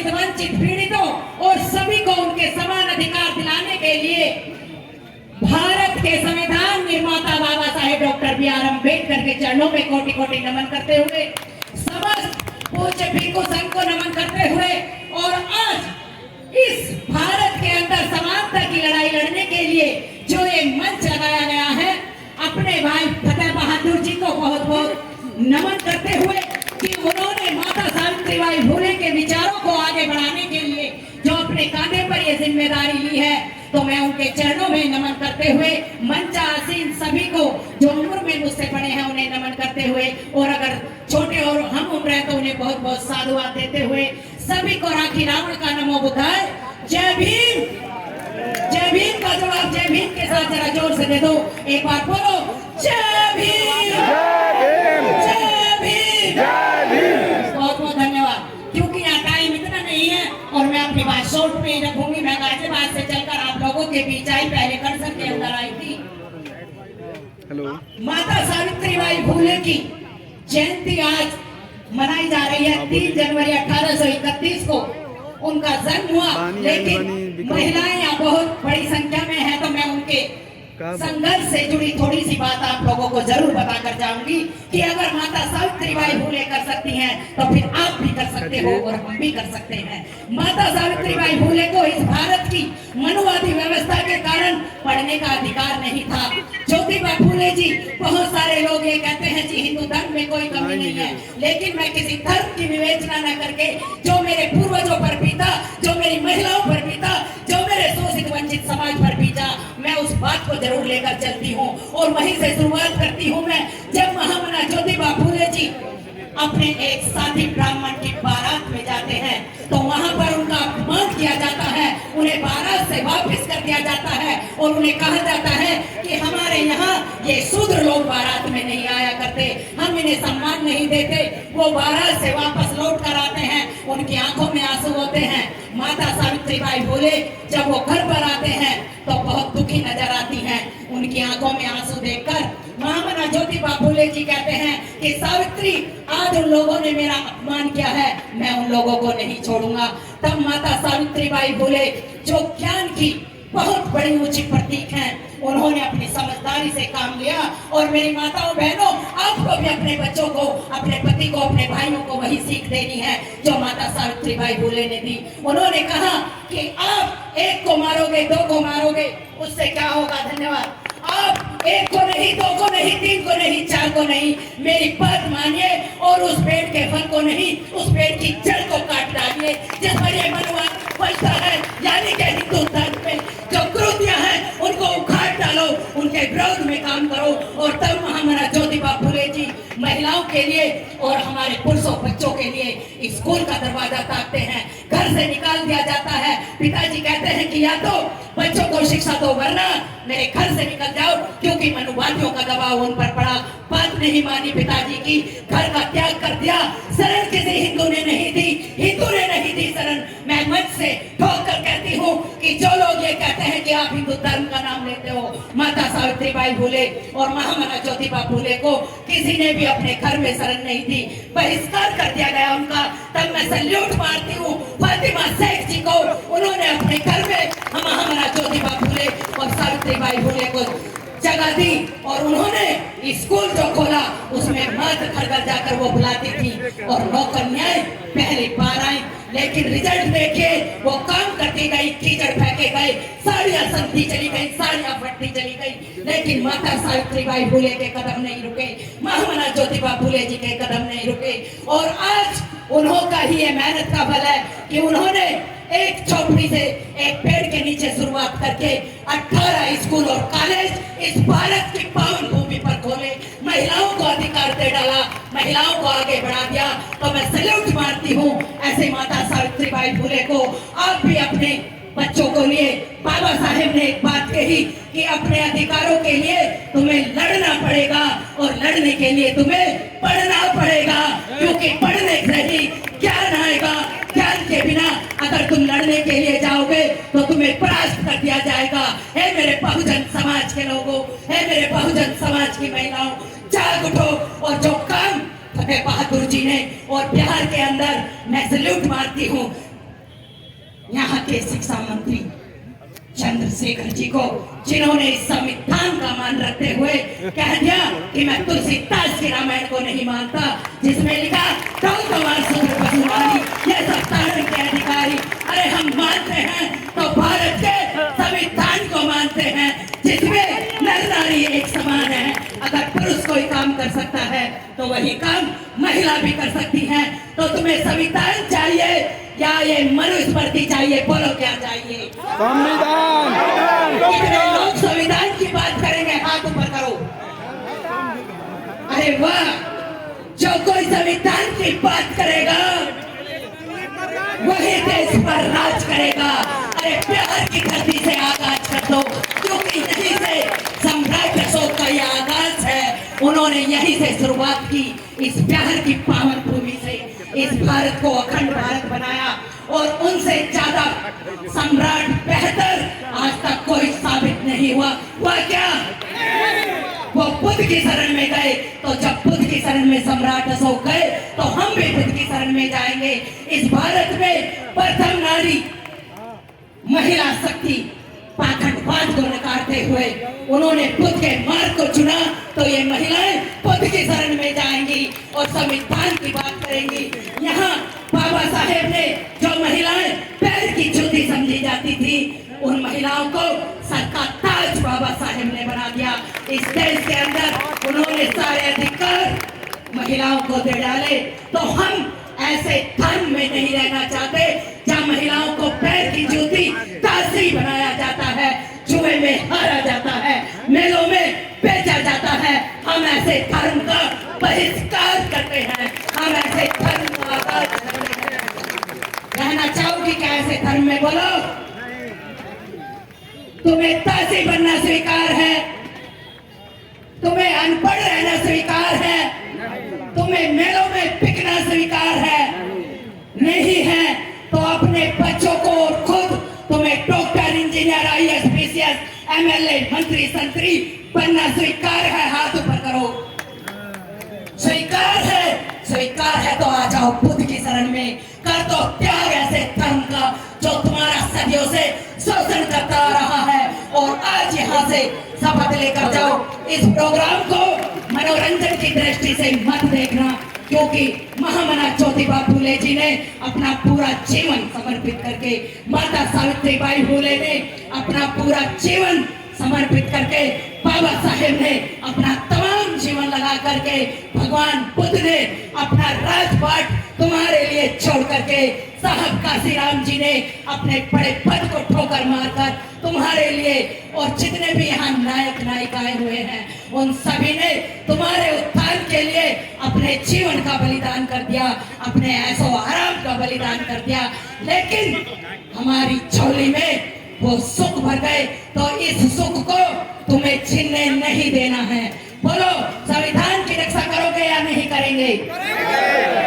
शोषित, वंचित, पीड़ितों और सभी को उनके समान अधिकार दिलाने के लिए भारत के संविधान निर्माता बाबा साहेब डॉक्टर बी.आर. अम्बेडकर के चरणों में कोटि कोटि नमन करते हुए, समस्त पूज्य भिक्षु संघ को नमन करते हुए, और आज इस भारत के अंदर समानता की लड़ाई लड़ने के लिए जो ये मंच लगाया गया है, अपने भाई फतेह बहादुर जी को बहुत बहुत नमन करते हुए कि उन्होंने माता सावित्रीबाई फुले के विचारों को आगे बढ़ाने के लिए जो अपने कांधे पर ये जिम्मेदारी ली है, तो मैं उनके चरणों में नमन करते हुए मंचासीन सभी को जो उम्र में मुझसे बड़े हैं उन्हें नमन करते हुए, और अगर छोटे और हम उम्र है तो उन्हें बहुत बहुत साधुवाद देते हुए सभी को राखी रावण का नमो बुद्धाय। जय भीम। जय भीम का जवाब जय भीम के साथ जरा जोर से दे दो, एक बार बोलो जय भीम, जय भीम। बहुत बहुत धन्यवाद। क्योंकि यहाँ टाइम इतना नहीं है और मैं अपनी बात शॉर्ट में ही रखूंगी। मैं गाजियाबाद से चलकर आप लोगों के बीच आई, पहले कर्सन के अंदर आई थी। हेलो। माता सावित्रीबाई फुले की जयंती आज मनाई जा रही है। 3 जनवरी 1831 को उनका जन्म हुआ, लेकिन महिलाएं यहाँ बहुत बड़ी संख्या में हैं, तो मैं उनके संघर्ष से जुड़ी थोड़ी सी बात आप लोगों को जरूर बताकर जाऊंगी कि अगर माता सावित्रीबाई फुले कर सकती हैं तो फिर आप भी कर सकते हो और हम भी कर सकते हैं। माता सावित्रीबाई फुले को इस भारत की मनुवादी व्यवस्था के कारण पढ़ने का अधिकार नहीं था। ज्योतिबा फुले जी, बहुत सारे लोग ये कहते हैं जी हिंदू धर्म में कोई कमी नहीं है, लेकिन मैं किसी धर्म की विवेचना न करके जो मेरे पूर्वजों पर बीता, जो मेरी महिलाओं पर बीता, जो मेरे शोषित वंचित समाज पर बीता, मैं उस बात को जरूर लेकर चलती हूँ। और वहीं से शुरुआत करती हूँ मैं, जब महामना ज्योतिबा फुले जी अपने एक साथी ब्राह्मण की बारात में जाते हैं तो वहां पर उनका अपमान किया जाता है, उन्हें बारात से वापस कर दिया जाता है और उन्हें कहा जाता है कि हमारे यहाँ ये शूद्र लोग बारात में नहीं आया करते, हम इन्हें सम्मान नहीं देते। वो बारात से वापस लौट कर आते हैं, उनकी आंखों में आंसू होते हैं। माता सावित्रीबाई फुले जब वो घर पर आते हैं तो बहुत दुखी नजर आती हैं। उनकी आंखों में आंसू देखकर महामना ज्योतिबा फुले जी कहते हैं कि सावित्री, आज उन लोगों ने मेरा अपमान किया है, मैं उन लोगों को नहीं छोड़ूंगा। तब माता सावित्रीबाई फुले जो ज्ञान की बहुत बड़ी ऊंची प्रतीक हैं, उन्होंने अपनी समझदारी से काम लिया। और मेरी माताओं बहनों, आपको भी अपने बच्चों को, अपने पति को, अपने भाइयों को वही सीख देनी है जो माता सावित्रीबाई फुले ने दी। उन्होंने कहा कि आप एक को मारोगे, 2 को मारोगे, उससे क्या होगा? धन्यवाद। आप 1 को नहीं, 2 को नहीं, 3 को नहीं, 4 को नहीं, मेरी बात मानिए और उस पेड़ के फल को नहीं, उस पेड़ की जड़ को काट डालिए जिस पर ये मनुवाद बचता है। यानी कि हिंदू धर्म में जो कुरीतियां हैं उनको उखाड़ डालो, उनके विरोध में काम करो। और तब महामना ज्योतिबा फुले जी महिलाओं के लिए और हमारे पुरुषों बच्चों के लिए स्कूल का दरवाजा ताकते हैं। घर से निकाल दिया जाता है, पिताजी कहते हैं कि या तो बच्चों को शिक्षा दो वरना मेरे घर से निकल जाओ, क्योंकि मनुवादियों का दबाव उन पर पड़ा। बात नहीं मानी पिताजी की, घर का त्याग कर दिया। शरण किसी हिंदू ने नहीं दी, हिंदू ने नहीं दी शरण। मैं मंच से ठोक कर कहती हूँ कि जो लोग ये कहते हैं कि आप हिंदू धर्म का नाम लेते हो, माता सावित्रीबाई फुले और महामना ज्योतिबा फुले को किसी ने भी अपने घर में शरण नहीं दी, बहिष्कार कर दिया गया उनका। तब मैं सैल्यूट मारती हूँ फातिमा शेख जी को, उन्होंने अपने घर में महामना ज्योतिबा फुले और सावित्रीबाई फुले को जगह दी और उन्होंने स्कूल जो खोला उसमें मर्द घर घर जाकर वो बुलाती थी और नौकन्याएं पहली बार आई। लेकिन रिजल्ट देखिए, वो काम करती गई, कीचड़ फेंके गए, साड़ियां सनती चली गई, साड़ियां फटती चली गई, लेकिन माता सावित्रीबाई फुले के कदम नहीं रुके, महामना ज्योतिबा फुले जी के कदम नहीं रुके। और आज उन्हों का ही ये मेहनत का फल है कि उन्होंने एक झोपड़ी से एक पेड़ के नीचे शुरुआत करके 18 स्कूल और कॉलेज इस भारत की पावन भूमि पर खोले, महिलाओं को अधिकार दे डाला, महिलाओं को आगे बढ़ा दिया। तो मैं सैल्यूट मारती हूँ ऐसे माता सावित्रीबाई फुले को। आप भी अपने बच्चों को लिए, बाबा साहेब ने एक बात कही कि अपने अधिकारों के लिए तुम्हें लड़ना पड़ेगा और लड़ने के लिए तुम्हें पढ़ना पड़ेगा, क्योंकि पढ़ने से ही ज्ञान आएगा। ज्ञान के बिना अगर तुम लड़ने के लिए जाओगे तो तुम्हें परास्त कर दिया जाएगा। हे मेरे बहुजन समाज के लोगों, हे मेरे बहुजन समाज की महिलाओं, जाग उठो और जो काम फतेह बहादुर जी ने और बिहार के अंदर मैं सैल्यूट मारती हूँ यहाँ के शिक्षा मंत्री चंद्रशेखर जी को, जिन्होंने इस संविधान का मान रखते हुए कह दिया कि मैं तुलसीदास के रामायण को नहीं मानता, जिसमें लिखा ये सत्तारण के अधिकारी। अरे हम मानते हैं तो भारत के संविधान को मानते हैं, जिसमें नर नारी एक समान है। अगर पुरुष कोई काम कर सकता है तो वही काम महिला भी कर सकती है। तो तुम्हें संविधान चाहिए या ये मनुस्मृति चाहिए? बोलो क्या चाहिए? संविधान। कितने लोग संविधान की बात करेंगे? हाथ ऊपर करो। अरे वाह, जो कोई संविधान की बात करेगा वही देश पर राज करेगा। अरे प्यार की धरती से आगाज कर दो, क्योंकि यहीं से सम्राट अशोक का यह आगाज है। उन्होंने यहीं से शुरुआत की, इस प्यार की पावन भूमि से इस भारत को अखंड भारत बनाया। और उनसे ज्यादा सम्राट बेहतर आज तक कोई साबित नहीं हुआ। वह क्या? वो बुद्ध की शरण में गए, तो जब बुद्ध की शरण में सम्राट अशोक गए तो हम भी बुद्ध की शरण में जाएंगे। इस भारत में प्रथम नारी महिला शक्ति पाखंडवाद को नकारते हुए उन्होंने बुद्ध के मार्ग को चुना, तो ये महिलाएं बुद्ध की शरण में जाएंगी और संविधान की बात करेंगी। यहाँ बाबा साहेब ने जो महिलाएं पैर की जूती समझी जाती थी, उन महिलाओं को सर का ताज बाबा साहेब ने बना दिया। इस देश के अंदर उन्होंने सारे अधिकार महिलाओं को दे डाले। तो हम ऐसे धर्म में नहीं रहना चाहते जहाँ महिलाओं को पैर की जूती दासी बनाया जाता है, जुए में हारा जाता है, मेलों में बेचा जाता है। हम ऐसे धर्म का बहिष्कार करते हैं, हम ऐसे धर्म का आगाज रहना चाहोगी क्या ऐसे धर्म में? बोलो, तुम्हें दासी बनना स्वीकार है? तुम्हें अनपढ़ रहना स्वीकार है? तुम्हें मेलों में बिकना स्वीकार है? नहीं है तो अपने बच्चों को और खुद तुम्हें doctor, engineer, IAS, PCS, MLA, मंत्री, संतरी बनना स्वीकार है? हाथ ऊपर करो। स्वीकार है? स्वीकार है तो आ जाओ बुद्ध की शरण में, कर दो त्याग ऐसे धर्म का जो तुम्हारा सदियों से शोषण करता आ रहा है। और आज यहाँ से शपथ लेकर जाओ। इस प्रोग्राम को मनोरंजन की दृष्टि से मत देखना, क्योंकि महामना ज्योतिबा फूले जी ने अपना पूरा जीवन समर्पित करके, माता सावित्रीबाई फूले ने अपना पूरा जीवन समर्पित करके, बाबा साहेब ने अपना तमाम जीवन लगा करके, भगवान बुद्ध ने अपना राजपाट तुम्हारे लिए छोड़ करके, साहब काशीराम जी ने अपने बड़े पद को ठोकर मारकर तुम्हारे लिए, और जितने भी यहाँ नायक नायिकाएं हुए हैं उन सभी ने तुम्हारे उत्थान के लिए अपने जीवन का बलिदान कर दिया, अपने ऐसो आराम का बलिदान कर दिया। लेकिन हमारी झोली में वो सुख भर गए, तो इस सुख को तुम्हें छीनने नहीं देना है। बोलो, संविधान की रक्षा करोगे या नहीं करेंगे?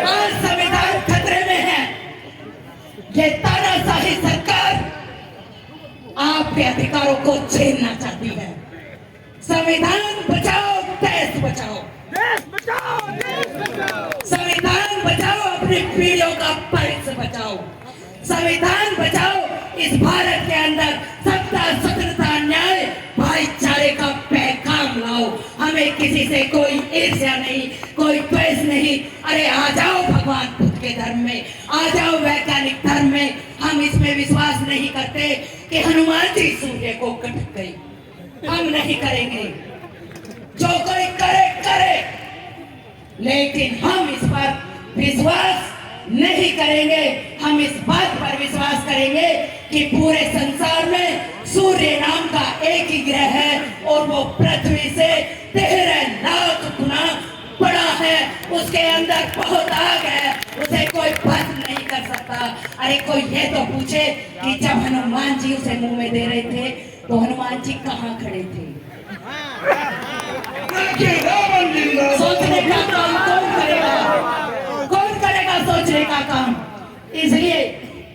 आज संविधान खतरे में है। ये तानाशाही सरकार आपके अधिकारों को छीनना चाहती है। संविधान बचाओ, देश बचाओ। देश बचाओ, देश बचाओ। संविधान बचाओ, अपनी पीढ़ियों का भविष्य बचाओ। संविधान बचाओ, इस भारत के अंदर सत्ता, स्वतंत्रता, न्याय, भाईचारे का पैगाम लाओ। हमें किसी से कोई ईर्ष्या नहीं, कोई द्वेष नहीं। अरे आ जाओ भगवान बुद्ध के धर्म में, आ जाओ वैज्ञानिक धर्म में। हम इसमें विश्वास नहीं करते कि हनुमान जी सूर्य को कटक गई, हम नहीं करेंगे। जो कोई करे करे, लेकिन हम इस पर विश्वास नहीं करेंगे। हम इस बात पर विश्वास करेंगे कि पूरे संसार में सूर्य नाम का एक ही ग्रह है और वो पृथ्वी से 13 लाख गुना बड़ा है। उसके अंदर बहुत आग है, उसे कोई भस्म नहीं कर सकता। अरे कोई ये तो पूछे कि जब हनुमान जी उसे मुंह में दे रहे थे तो हनुमान जी कहाँ खड़े थे? सोचने का काम कौन करेगा? कौन करेगा सोचने का काम? इसलिए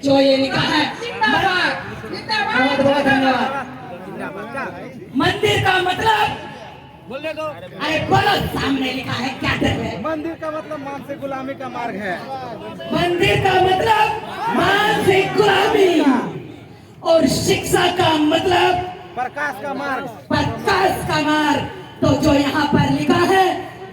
जो ये लिखा है, बहुत बहुत धन्यवाद। मंदिर का मतलब बोलने दो। अरे बोलो, सामने लिखा है, क्या डर है? मंदिर का मतलब मानसिक गुलामी का मार्ग है। मंदिर का मतलब मानसिक गुलामी और शिक्षा का मतलब प्रकाश का मार्ग। प्रकाश का मार्ग। तो जो यहाँ पर लिखा है,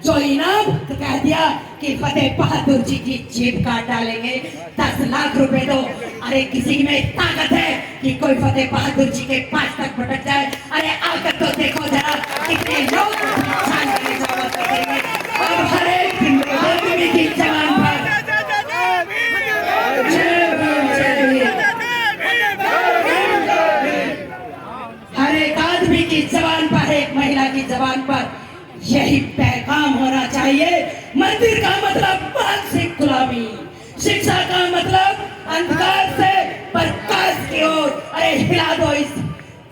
जो इनाम तो कह दिया कि फतेह बहादुर जी की जेब काट डालेंगे, 10 लाख रुपए दो। अरे किसी में ताकत है कि कोई फतेह बहादुर जी के पास तक भटक जाए? अरे आकर तो देखो जरा, कितने लोग पहचान के जवाब देंगे। और हर एक आदमी की जवान पर हर एक आदमी की जबान पर, एक महिला की जबान पर यही पैगाम होना चाहिए। मंदिर का मतलब मानसिक गुलामी, शिक्षा का मतलब अंधकार से प्रकाश की ओर। अरे हिला दो इस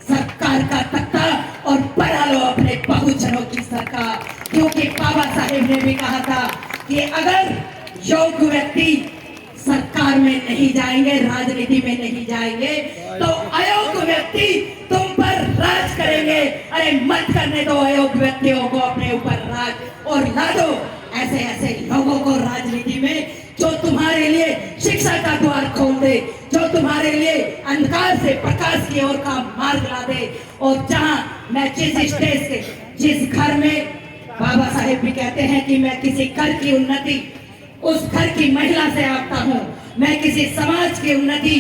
सरकार का तख्ता और बना लो अपने बहुजनों की सरकार। क्योंकि बाबा साहेब ने भी कहा था कि अगर योग्य व्यक्ति सरकार में नहीं जाएंगे, राजनीति में नहीं जाएंगे, तो अयोग्य व्यक्ति तुम पर राज करेंगे। अरे मत करने दो अयोग्य व्यक्तियों को अपने ऊपर राज, और ला दो ऐसे ऐसे लोगों को राजनीति में जो तुम्हारे लिए शिक्षा का द्वार खोल दे, जो तुम्हारे लिए अंधकार से प्रकाश की ओर का मार्ग ला दे। और जहां मैं जिस स्टेज से, जिस घर में बाबा साहेब भी कहते हैं कि मैं किसी घर की उन्नति उस घर की महिला से आता हूँ, मैं किसी समाज की उन्नति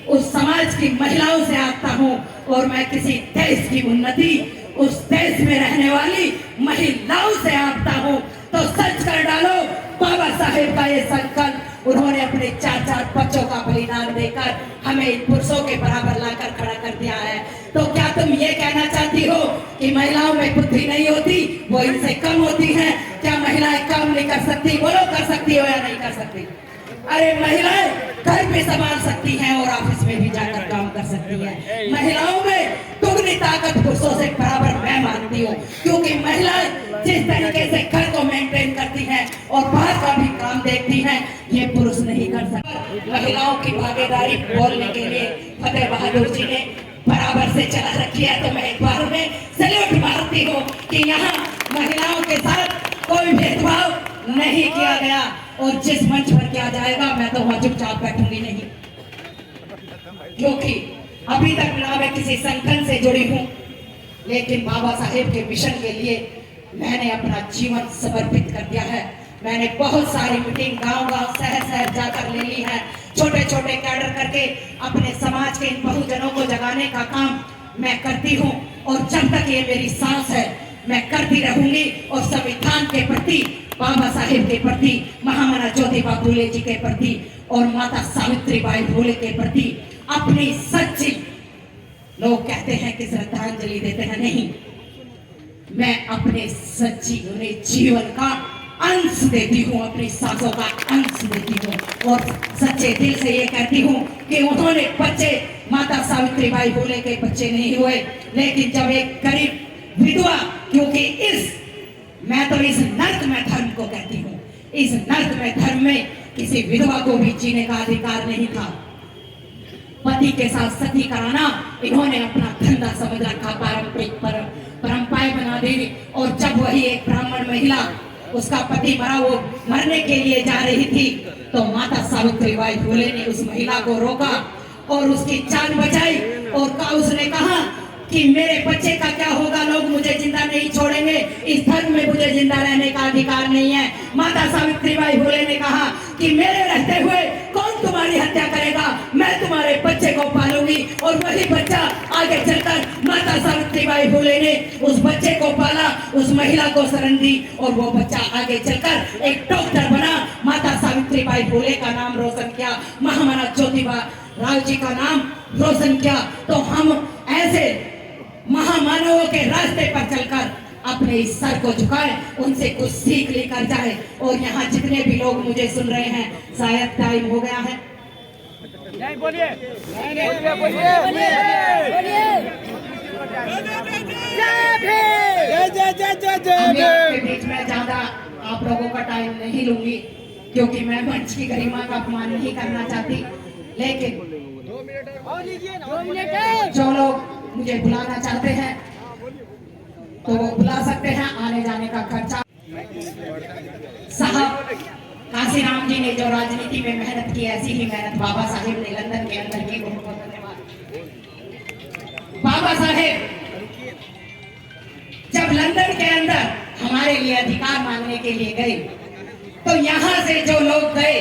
उस समाज की महिलाओं से आता हूँ, और मैं किसी देश की उन्नति उस देश में रहने वाली महिलाओं से आता हूँ। तो सच कर डालो, बाबा साहेब का ये संकल्प, उन्होंने अपने 4-4 बच्चों का बलिदान देकर हमें पुरुषों के बराबर लाकर खड़ा कर दिया है। तो क्या तुम ये कहना चाहती हो कि महिलाओं में बुद्धि नहीं होती, वो इनसे कम होती हैं? क्या महिलाएं काम नहीं कर सकती? बोलो, कर सकती हो या नहीं कर सकती? अरे महिलाएं घर भी संभाल सकती हैं और ऑफिस में भी जाकर काम कर सकती हैं। महिलाओं में दुगनी ताकत पुरुषों से बराबर मैं मानती हूँ, क्योंकि महिलाएं जिस तरीके से घर को मेंटेन करती हैं और बाहर का भी काम देखती हैं, ये पुरुष नहीं कर सकते। महिलाओं की भागीदारी बोलने के लिए फतेह बहादुर जी ने बराबर से चला रखी है। तो मैं एक बार में सैल्यूट मारती हूँ कि यहाँ महिलाओं के साथ कोई भेदभाव नहीं किया गया, और जिस मंच पर किया जाएगा मैं तो वहां चुपचाप बैठूंगी नहीं, क्योंकि अभी तक ना मैं किसी संगठन से जुड़ी हूँ, लेकिन बाबा साहेब के मिशन के लिए मैंने अपना जीवन समर्पित कर दिया है। मैंने बहुत सारी मीटिंग गांव-गांव, शहर-शहर जाकर ले ली है, छोटे-छोटे कैडर करके अपने समाज के इन बहुजनों को जगाने का काम मैं करती हूँ। और जब तक ये मेरी सांस है मैं करती रहूंगी, और संविधान के प्रति, बाबा साहेब के प्रति, महामना ज्योतिबा फूले जी के प्रति और माता सावित्रीबाई फूले के प्रति अपनी सच्ची, लोग कहते हैं कि श्रद्धांजलि देते हैं, नहीं, मैं अपने सच्ची उन्हें जीवन का अंश देती हूँ, अपनी सांसों का अंश देती हूँ। और सच्चे दिल से ये कहती हूँ कि उन्होंने बच्चे, माता सावित्रीबाई फूले के बच्चे नहीं हुए, लेकिन जब एक गरीब विधवा, क्योंकि मैं तो इस नर्क में धर्म को कहती हूँ, इस नर्क में धर्म में किसी विधवा को भी जीने का अधिकार नहीं था। पति के साथ सती कराना इन्होंने अपना धंधा समझ रखा, पारंपरिक परंपराएं बना दी। और जब वही एक ब्राह्मण महिला, उसका पति मरा, वो मरने के लिए जा रही थी, तो माता सावित्रीबाई फूले ने उस महिला को रोका और उसकी जान बचाई। और उसने कहा कि मेरे बच्चे का क्या होगा, लोग मुझे जिंदा नहीं छोड़ेंगे, इस धर्म में मुझे जिंदा रहने का अधिकार नहीं है। माता सावित्रीबाई फूले ने कहा कि मेरे रहते हुए कौन तुम्हारी हत्या करेगा, मैं तुम्हारे बच्चे को पालूंगी। और वही बच्चा आगे चलकर माता सावित्रीबाई फूले ने उस बच्चे को पाला, उस महिला को शरण दी, और वो बच्चा आगे चलकर एक डॉक्टर बना। माता सावित्रीबाई फूले का नाम रोशन किया, महामना ज्योतिबा राव जी का नाम रोशन किया। तो हम ऐसे महामानवों के रास्ते पर चलकर अपने इस सर को झुकाए, उनसे कुछ सीख लेकर जाए। और यहाँ जितने भी लोग मुझे सुन रहे हैं, शायद टाइम हो गया है, नहीं बोलिए, आपके बीच में ज्यादा आप लोगों का टाइम नहीं लूंगी, क्योंकि मैं मंच की गरिमा का अपमान नहीं करना चाहती। लेकिन 2 मिनट जो लोग मुझे बुलाना चाहते हैं, तो वो बुला सकते हैं, आने जाने का खर्चा। साहब काशीराम जी ने जो राजनीति में मेहनत की, ऐसी ही मेहनत बाबा साहेब ने लंदन के अंदर की। बहुत बहुत धन्यवाद। बाबा साहेब जब लंदन के अंदर हमारे लिए अधिकार मांगने के लिए गए, तो यहाँ से जो लोग गए,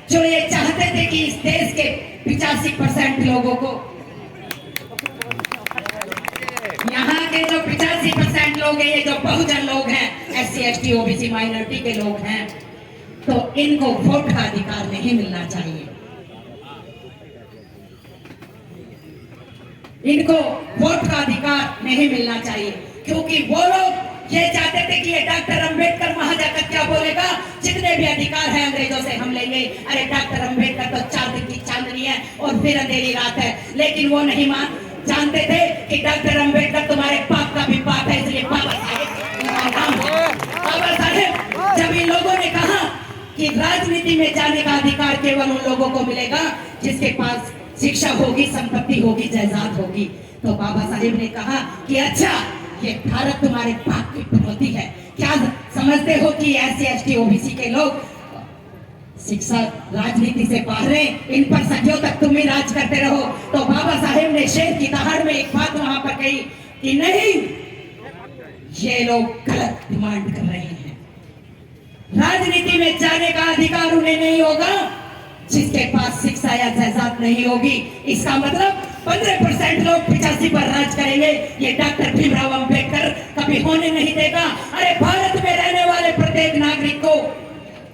जो ये चाहते थे कि इस देश के 85% लोगों को, यहाँ के जो 85% लोग हैं, ये जो बहुजन लोग हैं, SC ST OBC माइनॉरिटी के लोग हैं, तो इनको वोट का अधिकार नहीं मिलना चाहिए। इनको वोट का अधिकार नहीं मिलना चाहिए, क्योंकि वो लोग ये चाहते थे कि ये डॉक्टर अंबेडकर वहां जाकर क्या बोलेगा, जितने भी अधिकार हैं अंग्रेजों से हम लेंगे। अरे डॉक्टर अंबेडकर तो 4 दिन की चांदनी है और फिर अंधेरी रात है, लेकिन वो नहीं जानते थे कि डॉक्टर अंबेडकर तुम्हारे बाप का भी बाप है, इसलिए बाबा साहेब उनका नाम है। बाबा साहेब जब इन लोगों ने कहा कि राजनीति में जाने का अधिकार केवल उन लोगों को मिलेगा जिसके पास शिक्षा होगी, संपत्ति होगी, जायदाद होगी, तो बाबा साहेब ने कहा कि अच्छा, ये भारत तुम्हारे बाप की प्रगति है। क्या समझते हो कि SC ST OBC के लोग शिक्षा राजनीति से बाहर हैं, इन पर सदियों तक तुम ही राज करते रहो। तो बाबा साहेब ने शेर की दहाड़ में एक बात वहां पर कही कि नहीं, ये लोग गलत डिमांड कर रहे हैं। राजनीति में जाने का अधिकार उन्हें नहीं होगा जिसके पास शिक्षा या जायदाद नहीं होगी। इसका मतलब 15% लोग 85 पर राज करेंगे, ये डॉक्टर भीमराव अंबेडकर कभी होने नहीं देगा। अरे भारत में रहने वाले प्रत्येक नागरिक को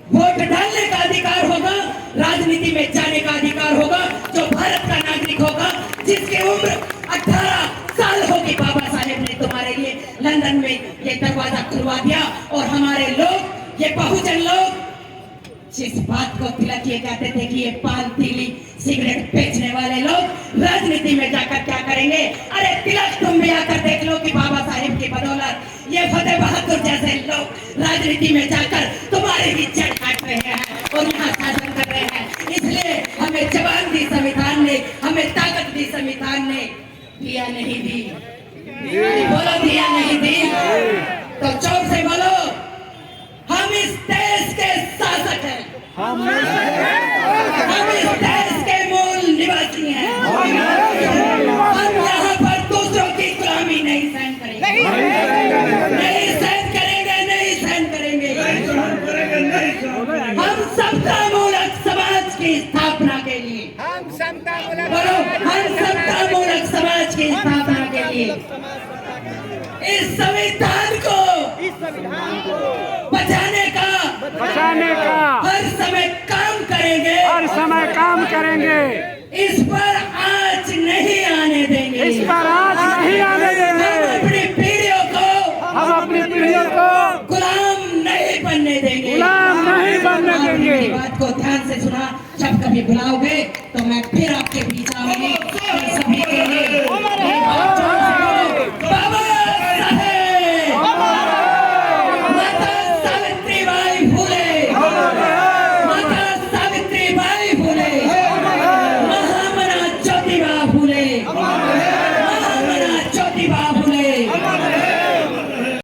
वोट डालने का अधिकार होगा, राजनीति में जाने का अधिकार होगा, जो भारत का नागरिक होगा, जिसकी उम्र 18 साल होगी। बाबा साहेब ने तुम्हारे लिए लंदन में ये दरवाजा खुलवा दिया, और हमारे लोग, ये बहुजन लोग जिस बात को तिलक ये कहते थे कि ये पान तीली सिगरेट बेचने वाले लोग राजनीति में जाकर क्या करेंगे। अरे तिलक तुम भी आकर देख लो कि बाबा साहेब की बदौलत ये फतेह बहादुर जैसे लोग राजनीति में जाकर तुम्हारे ही जड़ काट रहे हैं और यहाँ शासन कर रहे हैं। इसलिए हमें जवान दी संविधान ने, हमें ताकत दी संविधान ने, दिया नहीं दी। बोलो दिया नहीं दी, तो चौक से बोलो, हम इस देश के शासक हैं, हम इस देश के मूल निवासी हैं। हम यहाँ पर दूसरों की गुलामी नहीं सहन करेंगे, नहीं सहन करेंगे, नहीं सहन करेंगे। हम समता मूलक समाज की स्थापना के लिए, बोलो, हम समता मूलक समाज की स्थापना के लिए इस संविधान को बचाने का हर समय काम करेंगे, हर समय काम करेंगे। इस पर आँच नहीं आने देंगे, इस पर आँच नहीं आने देंगे। हम अपनी पीढ़ियों को गुलाम नहीं बनने देंगे, गुलाम नहीं बनने देंगे। बात को ध्यान से सुना, जब कभी बुलाओगे तो मैं फिर आपके